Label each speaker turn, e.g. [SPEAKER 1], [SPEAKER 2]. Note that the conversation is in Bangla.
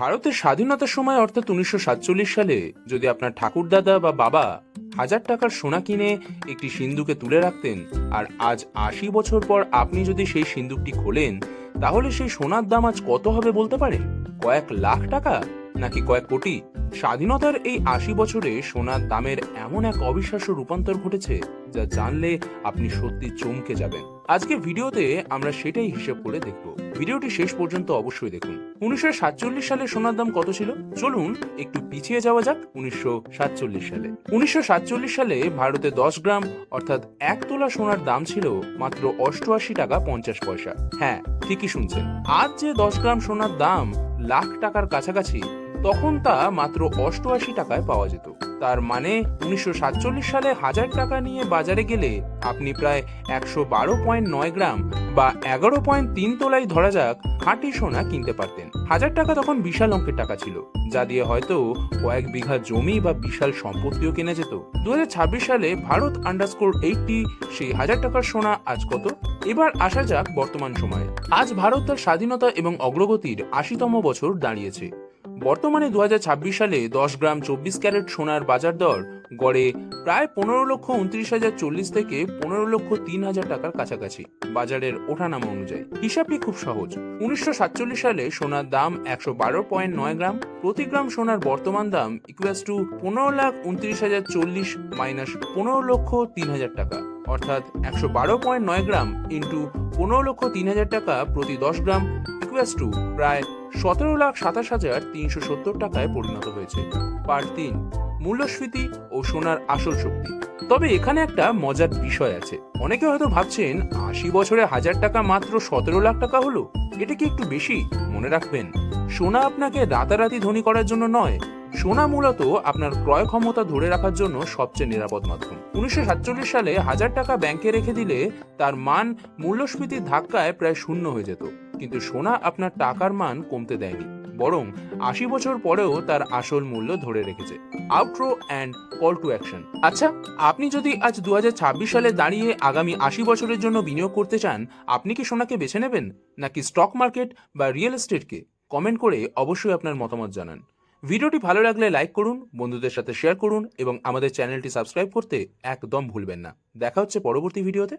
[SPEAKER 1] ভারতের স্বাধীনতার সময় অর্থাৎ 1947 সালে যদি আপনার ঠাকুরদাদা বা বাবা 1000 টাকার সোনা কিনে একটি সিন্দুকে তুলে রাখতেন, আর আজ 80 বছর পর আপনি যদি সেই সিন্দুকটি খোলেন, তাহলে সেই সোনার দাম আজ কত হবে বলতে পারেন? কয়েক লাখ টাকা নাকি কয়েক কোটি? স্বাধীনতার এই 80 বছরে সোনার দামের এমন এক অবিশ্বাস্য রূপান্তর ঘটেছে যা জানলে আপনি সত্যি চমকে যাবেন। আজকে ভিডিওতে আমরা সেটাই হিসেব করে দেখব। ভিডিওটি শেষ পর্যন্ত অবশ্যই দেখুন। 1947 সালে সোনার দাম কত ছিল? চলুন একটু পিছিয়ে যাওয়া যাক 1947 সালে। 1947 সালে ভারতে 10 গ্রাম অর্থাৎ 1 তোলা সোনার দাম ছিল মাত্র 88 টাকা 50 পয়সা। হ্যাঁ, ঠিকই শুনছেন। আজ যে 10 গ্রাম সোনার দাম লাখ টাকার কাছাকাছি, তখন তা মাত্র 88 টাকায় পাওয়া যেত। তার মানে 1947 সালে 1000 টাকা নিয়ে বাজারে গেলে আপনি প্রায় 112.9 গ্রাম বা 11.3 তোলাই ধরা যাক খাঁটি সোনা কিনতে পারতেন। 1000 টাকা তখন বিশাল অঙ্কের টাকা ছিল, যা দিয়ে হয়তো কয়েক বিঘা জমি বা বিশাল সম্পত্তিও কেনা যেত। 2026 সালে ভারত _80 সেই 1000 টাকার সোনা আজ কত? এবার আসা যাক বর্তমান সময়ে। আজ ভারত তার স্বাধীনতা এবং অগ্রগতির 80তম বছর দাঁড়িয়েছে। বর্তমানে 2026 সালে 10 গ্রাম 24 ক্যারেট সোনার বাজার দর গড়ে প্রায় 15,29,040 থেকে 15,03,000 টাকার কাছাকাছি, বাজারের ওঠানামা অনুযায়ী। হিসাবটি খুব সহজ। 1947 সালে সোনার দাম 112.9 গ্রাম। প্রতি গ্রাম সোনার বর্তমান দাম ইকুয়ালস টু 15,29,040 মাইনাস 15,03,000 টাকা, অর্থাৎ 112.9 গ্রাম ইন্টু 15,03,000 টাকা প্রতি 10 গ্রাম ইকুয়ালস টু প্রায় 17,27,370 টাকায় পরিণত হয়েছে। পার্ট 3, মূল্যস্ফীতি ও সোনার আসল শক্তি। তবে এখানে একটা মজার বিষয় আছে। অনেকে হয়তো ভাবছেন 80 বছরে 1000 টাকা মাত্র 17 লাখ টাকা হলো, এটা কি একটু বেশি? মনে রাখবেন, সোনা আপনাকে রাতারাতি ধনী করার জন্য নয়, সোনা মূলত আপনার ক্রয় ক্ষমতা ধরে রাখার জন্য সবচেয়ে নিরাপদ মাধ্যম। 1947 সালে 1000 টাকা ব্যাংকে রেখে দিলে তার মান মূল্যস্ফীতির ধাক্কায় প্রায় শূন্য হয়ে যেত, কিন্তু সোনা আপনার টাকার মান কমতে দেয়নি, বরং 80 বছর পরেও তার আসল মূল্য ধরে রেখেছে। Outro and call to action. আচ্ছা, আপনি যদি আজ 2026 সালে দাঁড়িয়ে আগামী 80 বছরের জন্য বিনিয়োগ করতে চান, আপনি কি সোনাকে বেছে নেবেন নাকি স্টক মার্কেট বা রিয়েল এস্টেটকে? কমেন্ট করে অবশ্যই আপনার মতামত জানান। ভিডিওটি ভালো লাগলে লাইক করুন, বন্ধুদের সাথে শেয়ার করুন এবং আমাদের চ্যানেলটি সাবস্ক্রাইব করতে একদম ভুলবেন না। দেখা হচ্ছে পরবর্তী ভিডিওতে।